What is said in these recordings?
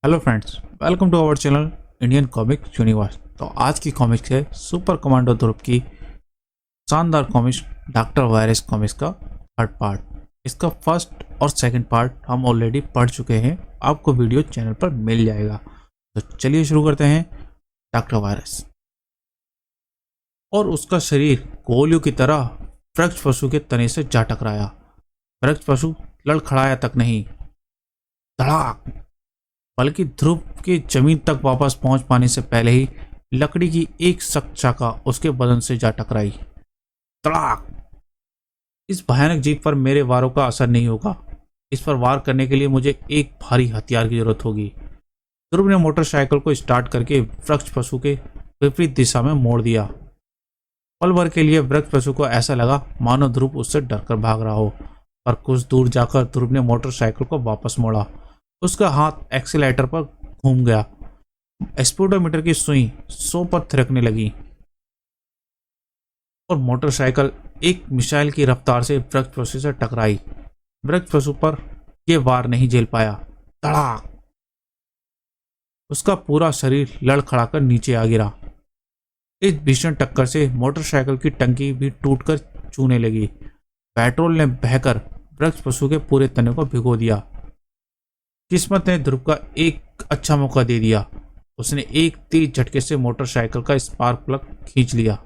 Hello friends, welcome to our channel Indian comic universe. तो आज की कॉमिक्स है सुपर कमांडो ध्रुव की शानदार कॉमिक्स डॉक्टर वायरस कॉमिक्स का थर्ड पार्ट। इसका फर्स्ट और सेकंड पार्ट हम ऑलरेडी पढ़ चुके हैं, आपको वीडियो चैनल पर मिल जाएगा। तो चलिए शुरू करते हैं। डॉक्टर वायरस और उसका शरीर गोलियों की तरह वृक्ष पशु के तने से जा टकराया। वृक्ष पशु लड़खड़ाया तक नहीं, धड़ाक, बल्कि ध्रुव की जमीन तक वापस पहुंच पाने से पहले ही लकड़ी की एक सख्त शाखा उसके बदन से जा टकराई। तड़ाक! इस भयानक जीत पर मेरे वारों का असर नहीं होगा। इस पर वार करने के लिए मुझे एक भारी हथियार की जरूरत होगी। ध्रुव ने मोटरसाइकिल को स्टार्ट करके वृक्ष पशु के विपरीत दिशा में मोड़ दिया। पल भर के लिए वृक्ष पशु को ऐसा लगा मानो ध्रुव उससे डरकर भाग रहा हो, पर कुछ दूर जाकर ध्रुव ने मोटरसाइकिल को वापस मोड़ा। उसका हाथ एक्सीलेटर पर घूम गया। स्पीडोमीटर की सुई 100 पर थिरकने लगी और मोटरसाइकिल एक मिसाइल की रफ्तार से वृक्ष पशु से टकराई। वृक्ष पशु पर यह वार नहीं झेल पाया। धड़ाक! उसका पूरा शरीर लड़खड़ाकर नीचे आ गिरा। इस भीषण टक्कर से मोटरसाइकिल की टंकी भी टूटकर चूने लगी। पेट्रोल ने बहकर वृक्ष पशु के पूरे तने को भिगो दिया। किस्मत ने ध्रुव का एक अच्छा मौका दे दिया। उसने एक तेज झटके से मोटरसाइकिल का स्पार्क प्लग खींच लिया।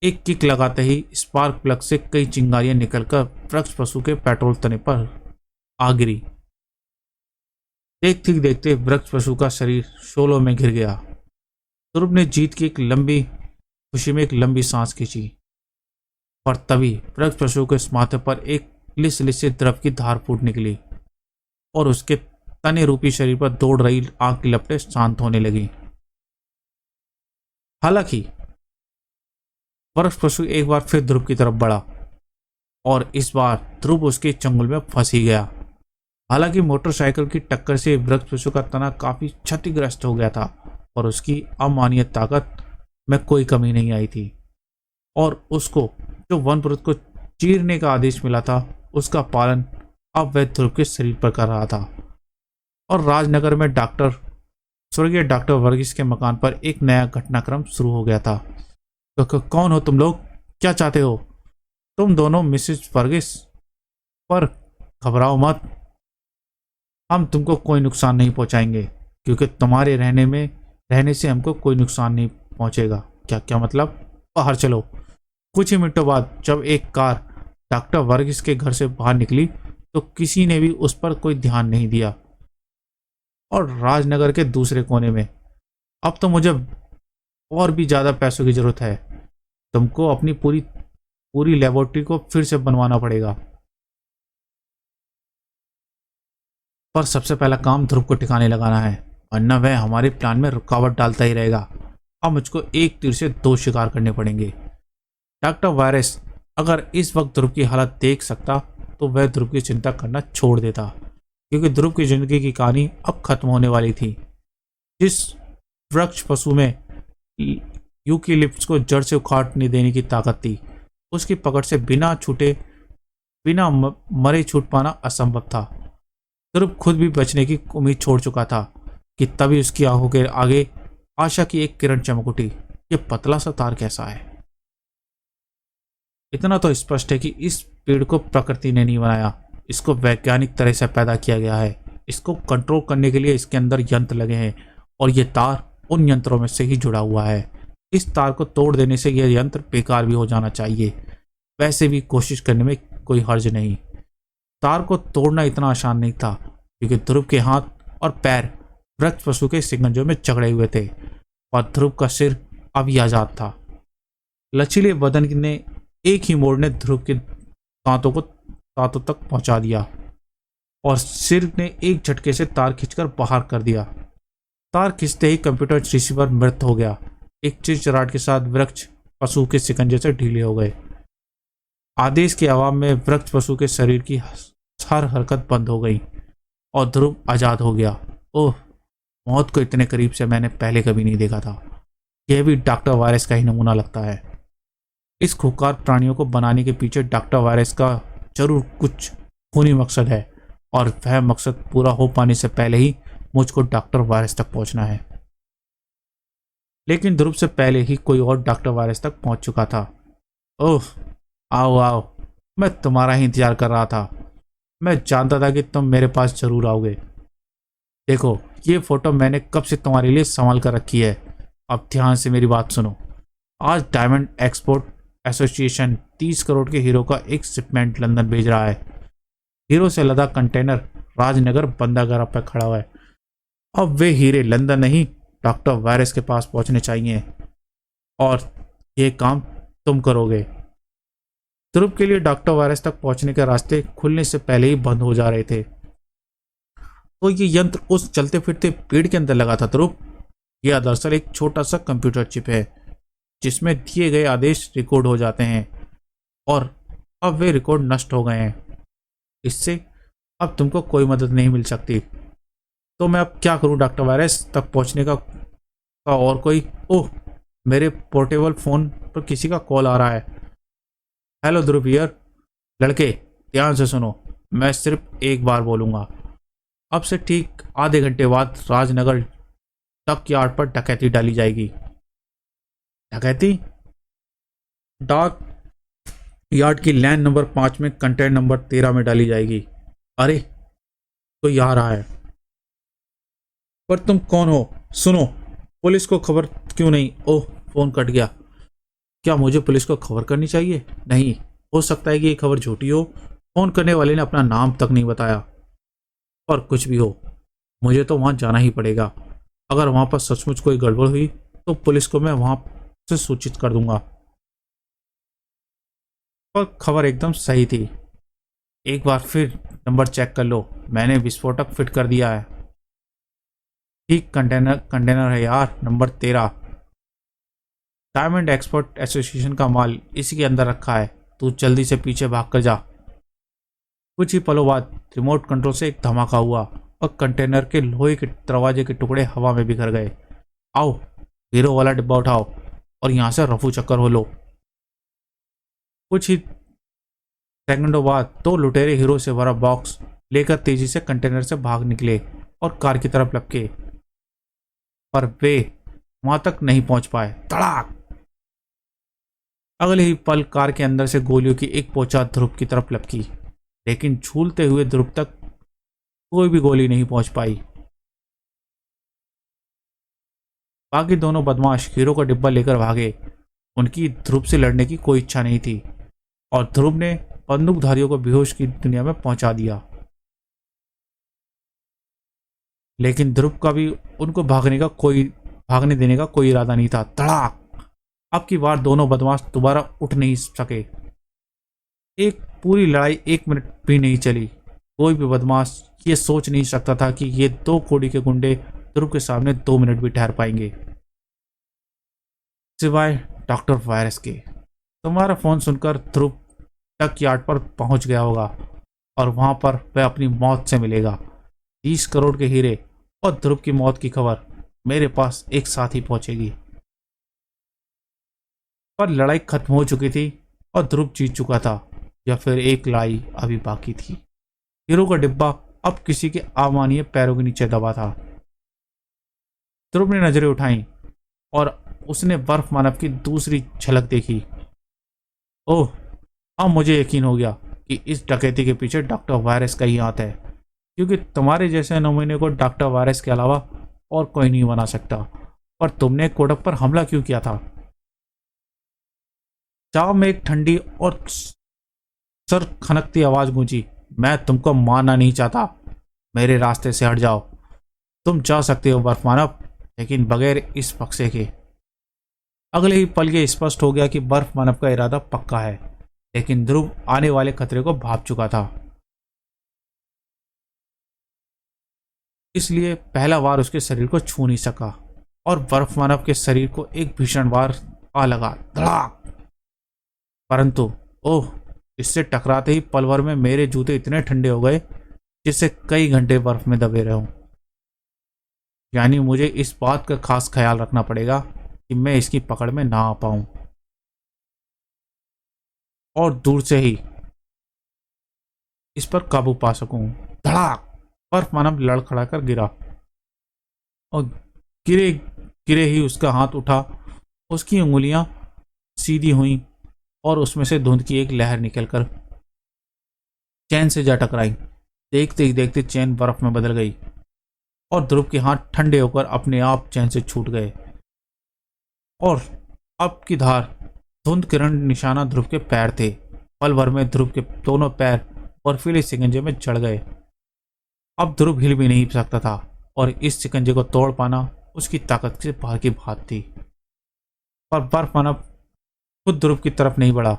एक किक लगाते ही स्पार्क प्लग से कई चिंगारियां निकलकर वृक्ष पशु के पेट्रोल तने पर आ गिरी। देखते ही देखते वृक्ष पशु का शरीर शोलों में घिर गया। ध्रुव ने जीत की खुशी में एक लंबी सांस खींची, पर तभी वृक्ष पशु के माथे पर एक लिसलिसे द्रव की धार फूट निकली और उसके तने रूपी शरीर पर दौड़ रही आग की लपटें शांत होने लगी। हालांकि वृक्ष पशु एक बार फिर ध्रुव की तरफ बढ़ा और इस बार ध्रुव उसके चंगुल में फंस ही गया। हालांकि मोटरसाइकिल की टक्कर से वृक्ष पशु का तना काफी क्षतिग्रस्त हो गया था, और उसकी अमानवीय ताकत में कोई कमी नहीं आई थी, और उसको जो वनप्रुत को चीरने का आदेश मिला था उसका पालन अब वह ध्रुव के शरीर पर कर रहा था। और राजनगर में स्वर्गीय डॉक्टर वर्गीस के मकान पर एक नया घटनाक्रम शुरू हो गया था। तो कौन हो तुम लोग, क्या चाहते हो? तुम दोनों मिसेज वर्गीस, पर घबराओ मत, हम तुमको कोई नुकसान नहीं पहुंचाएंगे, क्योंकि तुम्हारे रहने से हमको कोई नुकसान नहीं पहुंचेगा। क्या मतलब? बाहर चलो। कुछ ही मिनटों बाद जब एक कार डॉक्टर वर्गीस के घर से बाहर निकली तो किसी ने भी उस पर कोई ध्यान नहीं दिया। और राजनगर के दूसरे कोने में, अब तो मुझे और भी ज्यादा पैसों की जरूरत है। तुमको अपनी पूरी लेबोरेटरी को फिर से बनवाना पड़ेगा। पर सबसे पहला काम ध्रुव को ठिकाने लगाना है, वरना वह हमारे प्लान में रुकावट डालता ही रहेगा। अब मुझको एक तीर से दो शिकार करने पड़ेंगे। डॉक्टर वायरस अगर इस वक्त ध्रुव की हालत देख सकता तो वह ध्रुव की चिंता करना छोड़ देता, क्योंकि ध्रुव की जिंदगी की कहानी अब खत्म होने वाली थी। जिस वृक्ष पशु में यूकेलिप्टस को जड़ से उखाड़ने देने की ताकत थी, उसकी पकड़ से बिना मरे छूट पाना असंभव था। ध्रुव खुद भी बचने की उम्मीद छोड़ चुका था कि तभी उसकी आंखों के आगे आशा की एक किरण चमक उठी। ये पतला सा तार कैसा है? इतना तो स्पष्ट है कि इस पेड़ को प्रकृति ने नहीं बनाया, इसको वैज्ञानिक तरह से पैदा किया गया है। इसको कंट्रोल करने के लिए इसके अंदर यंत्र लगे हैं, और ये तार उन यंत्रों में से ही जुड़ा हुआ है। इस तार को तोड़ देने से यह यंत्र बेकार भी हो जाना चाहिए। वैसे भी कोशिश करने में कोई हर्ज नहीं। तार को तोड़ना इतना आसान नहीं था, क्योंकि ध्रुव के हाथ और पैर वृक्ष पशु के शिकंजों में जकड़े हुए थे, और ध्रुव का सिर अभी आजाद था। लचीले बदन ने एक ही मोड़ ने ध्रुव के दांतों तक पहुंचा दिया, और सिर ने एक झटके से तार खींचकर बाहर कर दिया। तार खींचते ही कंप्यूटर रिसीवर मृत हो गया। एक चिरचिराहट के साथ वृक्ष पशु के शिकंजे से ढीले हो गए। आदेश के अभाव में वृक्ष पशु के शरीर की हर हरकत बंद हो गई और ध्रुव आजाद हो गया। ओह, मौत को इतने करीब से मैंने पहले कभी नहीं देखा था। यह भी डॉक्टर वायरस का ही नमूना लगता है। इस खूंखार प्राणियों को बनाने के पीछे डॉक्टर वायरस का जरूर कुछ खूनी मकसद है, और वह मकसद पूरा हो पाने से पहले ही मुझको डॉक्टर वायरस तक पहुंचना है। लेकिन ध्रुव से पहले ही कोई और डॉक्टर वायरस तक पहुंच चुका था। ओह, आओ आओ, मैं तुम्हारा ही इंतजार कर रहा था। मैं जानता था कि तुम मेरे पास जरूर आओगे। देखो, ये फोटो मैंने कब से तुम्हारे लिए संभाल कर रखी है। अब ध्यान से मेरी बात सुनो। आज डायमंड एक्सपोर्ट एसोसिएशन 30 करोड़ के हीरो का एक शिपमेंट लंदन भेज रहा है। हीरो से लदा कंटेनर राजनगर बंदागरा पर खड़ा हुआ है। अब वे हीरे लंदन नहीं, डॉक्टर वायरस के पास पहुंचने चाहिए, और ये काम तुम करोगे। ध्रुव के लिए डॉक्टर वायरस तक पहुंचने के रास्ते खुलने से पहले ही बंद हो जा रहे थे। तो ये यंत्र उस चलते फिरते पेड़ के अंदर लगा था ध्रुव। यह दरअसल एक छोटा सा कंप्यूटर चिप है जिसमें दिए गए आदेश रिकॉर्ड हो जाते हैं, और अब वे रिकॉर्ड नष्ट हो गए हैं। इससे अब तुमको कोई मदद नहीं मिल सकती। तो मैं अब क्या करूं डॉक्टर वायरस तक पहुंचने का और कोई। ओह, मेरे पोर्टेबल फोन पर किसी का कॉल आ रहा है। Hello Dhruv here. लड़के, ध्यान से सुनो, मैं सिर्फ एक बार बोलूंगा। अब से ठीक आधे घंटे बाद राजनगर डक यार्ड पर डकैती डाली जाएगी। डकैती? डाक यार्ड की लैंड नंबर 5 में कंटेनर नंबर 13 में डाली जाएगी। अरे, तो यहाँ रहा है। पर तुम कौन हो? सुनो, पुलिस को खबर क्यों नहीं? ओह, फोन कट गया। क्या मुझे पुलिस को खबर करनी चाहिए? नहीं, हो सकता है कि ये खबर झूठी हो। फोन करने वाले ने अपना नाम तक नहीं बताया। और कुछ भी हो, मुझे तो वहां जाना ही पड़ेगा। अगर वहां पर सचमुच कोई गड़बड़ हुई तो पुलिस को मैं वहां से सूचित कर दूंगा। पर खबर एकदम सही थी। एक बार फिर नंबर चेक कर लो, मैंने विस्फोटक फिट कर दिया है। ठीक कंटेनर है यार, नंबर 13। डायमंड एक्सपोर्ट एसोसिएशन का माल इसी के अंदर रखा है। तू जल्दी से पीछे भाग कर जा। कुछ ही पलों बाद रिमोट कंट्रोल से एक धमाका हुआ और कंटेनर के लोहे के दरवाजे के टुकड़े हवा में बिखर गए। आओ, हीरो वाला डिब्बा उठाओ और यहां से रफू चक्कर हो लो। कुछ ही सेकंडों बाद 2 लुटेरे हीरो से भरा बॉक्स लेकर तेजी से कंटेनर से भाग निकले और कार की तरफ लपके। पर वे वहां तक नहीं पहुंच पाए। धड़ाक! अगले ही पल कार के अंदर से गोलियों की एक पोचा ध्रुव की तरफ लपकी, लेकिन झूलते हुए ध्रुव तक कोई भी गोली नहीं पहुंच पाई। बाकी दोनों बदमाश हीरो का डिब्बा लेकर भागे। उनकी ध्रुव से लड़ने की कोई इच्छा नहीं थी, और ध्रुव ने बंदूकधारियों को बेहोश की दुनिया में पहुंचा दिया। लेकिन ध्रुव का भी उनको भागने देने का कोई इरादा नहीं था। धड़ाक! अब की बार दोनों बदमाश दोबारा उठ नहीं सके। एक पूरी लड़ाई 1 मिनट भी नहीं चली। कोई भी बदमाश ये सोच नहीं सकता था कि ये 2 कोड़ी के गुंडे ध्रुव के सामने 2 मिनट भी ठहर पाएंगे, सिवाय डॉक्टर वायरस के। तुम्हारा फोन सुनकर ध्रुव डक यार्ड पर पहुंच गया होगा, और वहां पर वह अपनी मौत से मिलेगा। 30 करोड़ के हीरे और ध्रुव की मौत की खबर मेरे पास एक साथ ही पहुंचेगी। पर लड़ाई खत्म हो चुकी थी और ध्रुव जीत चुका था, या फिर एक लड़ाई अभी बाकी थी। हीरो का डिब्बा अब किसी के अमानवीय पैरों के नीचे दबा था। ध्रुव ने नजरें उठाई और उसने बर्फ मानव की दूसरी झलक देखी। ओह, अब मुझे यकीन हो गया कि इस डकैती के पीछे डॉक्टर वायरस का ही हाथ है, क्योंकि तुम्हारे जैसे नमूने को डॉक्टर वायरस के अलावा और कोई नहीं बना सकता। और तुमने कोडक पर हमला क्यों किया था? चाव में एक ठंडी और सर खनकती आवाज गूंजी। मैं तुमको मारना नहीं चाहता, मेरे रास्ते से हट जाओ। तुम जा सकते हो बर्फ मानव, लेकिन बगैर इस बक्से के। अगले ही पल ये स्पष्ट हो गया कि बर्फ मानव का इरादा पक्का है, लेकिन ध्रुव आने वाले खतरे को भांप चुका था। इसलिए पहला वार उसके शरीर को छू नहीं सका, और बर्फ मानव के शरीर को एक भीषण वार आ लगा। धड़ाक! परंतु ओह, इससे टकराते ही पल भर में मेरे जूते इतने ठंडे हो गए जिससे कई घंटे बर्फ में दबे रहे। यानी मुझे इस बात का खास ख्याल रखना पड़ेगा कि मैं इसकी पकड़ में ना आ पाऊं। और दूर से ही इस पर काबू पा सकूं। धड़ाक! बर्फ मानव लड़खड़ाकर गिरा और गिरे गिरे ही उसका हाथ उठा। उसकी उंगलियां सीधी हुईं और उसमें से धुंध की एक लहर निकलकर चैन से जा टकराई। देखते ही देखते चैन बर्फ में बदल गई और ध्रुव के हाथ ठंडे होकर अपने आप चैन से छूट गए। और अब की धार धुंध किरण निशाना ध्रुव के पैर थे। पल भर में ध्रुव के दोनों पैर बर्फीले शिकंजे में चढ़ गए। अब ध्रुव हिल भी नहीं सकता था और इस शिकंजे को तोड़ पाना उसकी ताकत से बाहर की बात थी। पर बर्फ मानव खुद ध्रुव की तरफ नहीं बढ़ा।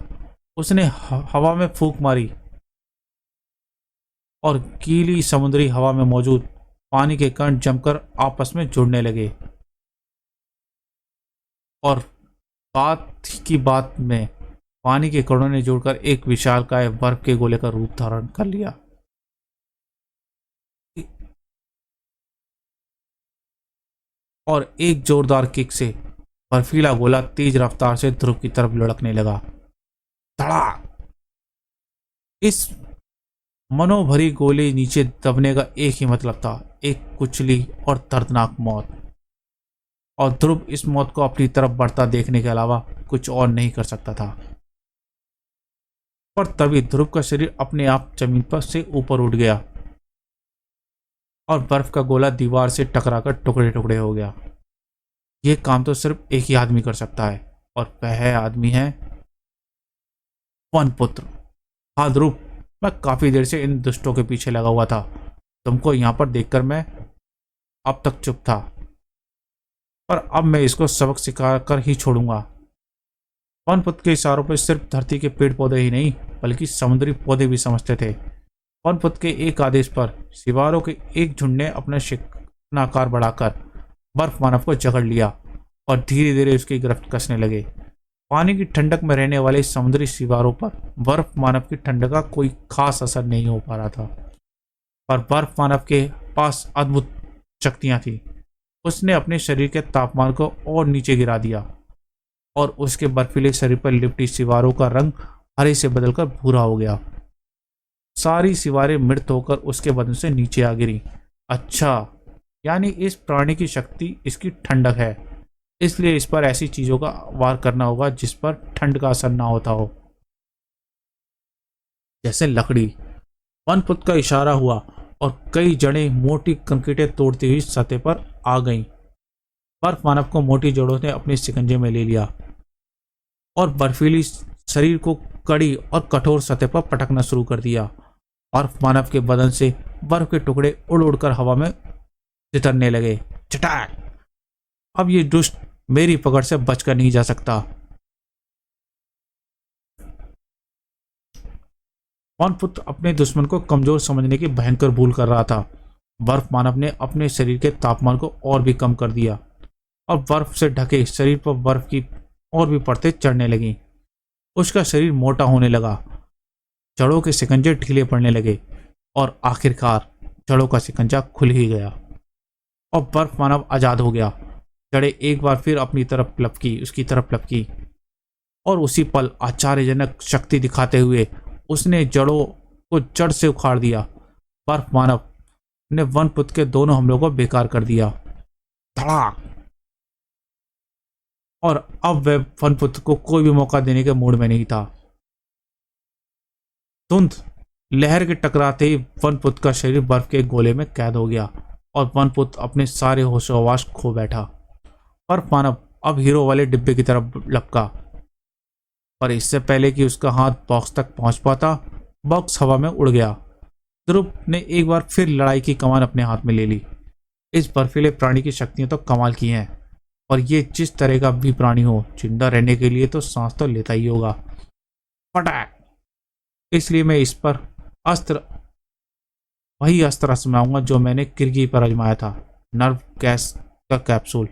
उसने हवा में फूंक मारी और गीली समुद्री हवा में मौजूद पानी के कण जमकर आपस में जुड़ने लगे और बात की बात में पानी के कणों ने जुड़कर एक विशालकाय बर्फ के गोले का रूप धारण कर लिया। और एक जोरदार किक से बर्फीला गोला तेज रफ्तार से ध्रुव की तरफ लुढ़कने लगा। धड़ाक! इस मनोभरी गोली नीचे दबने का एक ही मतलब था, एक कुचली और दर्दनाक मौत। और ध्रुव इस मौत को अपनी तरफ बढ़ता देखने के अलावा कुछ और नहीं कर सकता था। पर तभी ध्रुव का शरीर अपने आप जमीन पर से ऊपर उठ गया और बर्फ का गोला दीवार से टकराकर टुकड़े टुकड़े हो गया। यह काम तो सिर्फ एक ही आदमी कर सकता है और वह आदमी है वनपुत्र। हाँ ध्रुव, मैं काफी देर से इन दुष्टों के पीछे लगा हुआ था। तुमको यहां पर देखकर मैं अब तक चुप था, पर अब मैं इसको सबक सिखा कर ही छोड़ूंगा। वनपुत्र के इशारों पर सिर्फ धरती के पेड़ पौधे ही नहीं बल्कि समुद्री पौधे भी समझते थे। वनपुत्र के एक आदेश पर सिवारों के एक झुंड ने अपना शिकना आकार बढ़ाकर बर्फ मानव को जकड़ लिया और धीरे धीरे उसकी गिरफ्त कसने लगे। पानी की ठंडक में रहने वाले समुद्री सिवारों पर बर्फ मानव की ठंडक का कोई खास असर नहीं हो पा रहा था, पर बर्फ मानव के पास अद्भुत शक्तियां थी। उसने अपने शरीर के तापमान को और नीचे गिरा दिया और उसके बर्फीले शरीर पर लिपटी सिवारों का रंग हरे से बदलकर भूरा हो गया। सारी सिवारें मृत होकर उसके बदन से नीचे आ गिरी। अच्छा, यानी इस प्राणी की शक्ति इसकी ठंडक है, इसलिए इस पर ऐसी चीजों का वार करना होगा जिस पर ठंड का असर ना होता हो, जैसे लकड़ी। वनपुत्र का इशारा हुआ और कई जड़ें मोटी कंक्रीटें तोड़ती हुई सतह पर आ गईं। बर्फ मानव को मोटी जड़ों ने अपने शिकंजे में ले लिया और बर्फीली शरीर को कड़ी और कठोर सतह पर पटकना शुरू कर दिया। बर्फ मानव के बदन से बर्फ के टुकड़े उड़ उड़कर हवा में तितरने लगे। चटाक! अब ये दुष्ट मेरी पकड़ से बचकर नहीं जा सकता। वनपुत्र अपने दुश्मन को कमजोर समझने की भयंकर भूल कर रहा था। बर्फ मानव ने अपने शरीर के तापमान को और भी कम कर दिया और बर्फ से ढके शरीर पर बर्फ की और भी परतें चढ़ने लगीं। उसका शरीर मोटा होने लगा, जड़ों के शिकंजे ढीले पड़ने लगे और आखिरकार जड़ों का शिकंजा खुल ही गया और बर्फ मानव आजाद हो गया। जड़ें एक बार फिर अपनी तरफ लपकी उसकी तरफ लपकी और उसी पल आश्चर्यजनक शक्ति दिखाते हुए उसने जड़ों को जड़ से उखाड़ दिया। बर्फ मानव ने वनपुत्र के दोनों हमलों को बेकार कर दिया। धड़ाक! और अब वह वनपुत्र को कोई भी मौका देने के मूड में नहीं था। धुंध लहर के टकराते ही वनपुत्र का शरीर बर्फ के गोले में कैद हो गया और वनपुत्र अपने सारे होशोहवास खो बैठा। बर्फ मानव अब हीरो वाले डिब्बे की तरफ लपका, पर इससे पहले कि उसका हाथ बॉक्स तक पहुंच पाता, बॉक्स हवा में उड़ गया। ध्रुव ने एक बार फिर लड़ाई की कमान अपने हाथ में ले ली। इस बर्फीले प्राणी की शक्तियां तो कमाल की हैं, और ये जिस तरह का भी प्राणी हो, जिंदा रहने के लिए तो सांस तो लेता ही होगा। पटाक! इसलिए मैं इस पर अस्त्र वही अस्त्र आजमाऊंगा जो मैंने किरगी पर आजमाया था, नर्व गैस का कैप्सूल।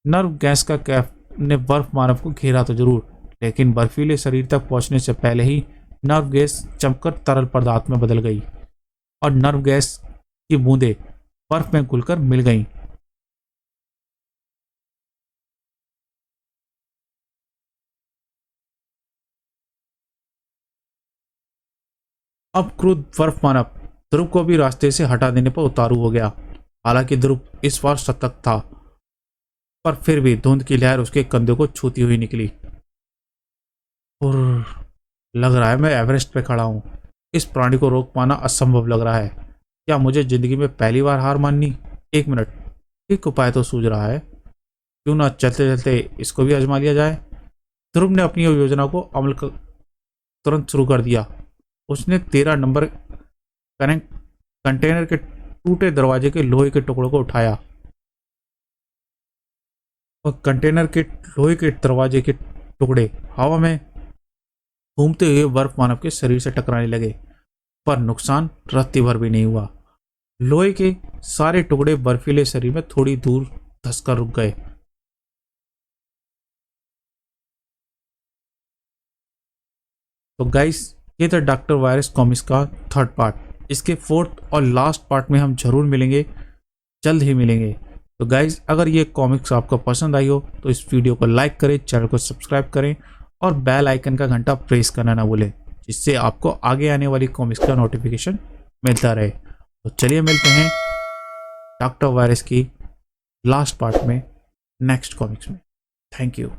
नर्व गैस का कैप ने बर्फ मानव को घेरा तो जरूर, लेकिन बर्फीले शरीर तक पहुंचने से पहले ही नर्व गैस चमकर तरल पदार्थ में बदल गई और नर्व गैस की बूंदें बर्फ में घुलकर मिल गईं। अब क्रुद्ध बर्फ मानव ध्रुव को भी रास्ते से हटा देने पर उतारू हो गया। हालांकि ध्रुव इस बार सतर्क था, पर फिर भी धुंध की लहर उसके कंधे को छूती हुई निकली। और लग रहा है मैं एवरेस्ट पे खड़ा हूं। इस प्राणी को रोक पाना असंभव लग रहा है। क्या मुझे जिंदगी में पहली बार हार माननी? एक मिनट, एक उपाय तो सूझ रहा है। क्यों ना चलते चलते इसको भी आजमा लिया जाए। ध्रुव ने अपनी योजना को तुरंत शुरू कर दिया। उसने 13 नंबर कंटेनर के टूटे दरवाजे के लोहे के टुकड़ों को उठाया और कंटेनर के लोहे के दरवाजे के टुकड़े हवा में घूमते हुए बर्फ मानव के शरीर से टकराने लगे, पर नुकसान रत्ती भर भी नहीं हुआ। लोहे के सारे टुकड़े बर्फीले शरीर में थोड़ी दूर धंसकर रुक गए। तो गाइस, ये था डॉक्टर वायरस कॉमिक्स का 3rd पार्ट। इसके 4th और लास्ट पार्ट में हम जरूर मिलेंगे, जल्द ही मिलेंगे। तो गाइस, अगर ये कॉमिक्स आपको पसंद आई हो तो इस वीडियो को लाइक करें, चैनल को सब्सक्राइब करें और बेल आइकन का घंटा प्रेस करना ना भूलें, जिससे आपको आगे आने वाली कॉमिक्स का नोटिफिकेशन मिलता रहे। तो चलिए मिलते हैं डॉक्टर वायरस की लास्ट पार्ट में, नेक्स्ट कॉमिक्स में। Thank you.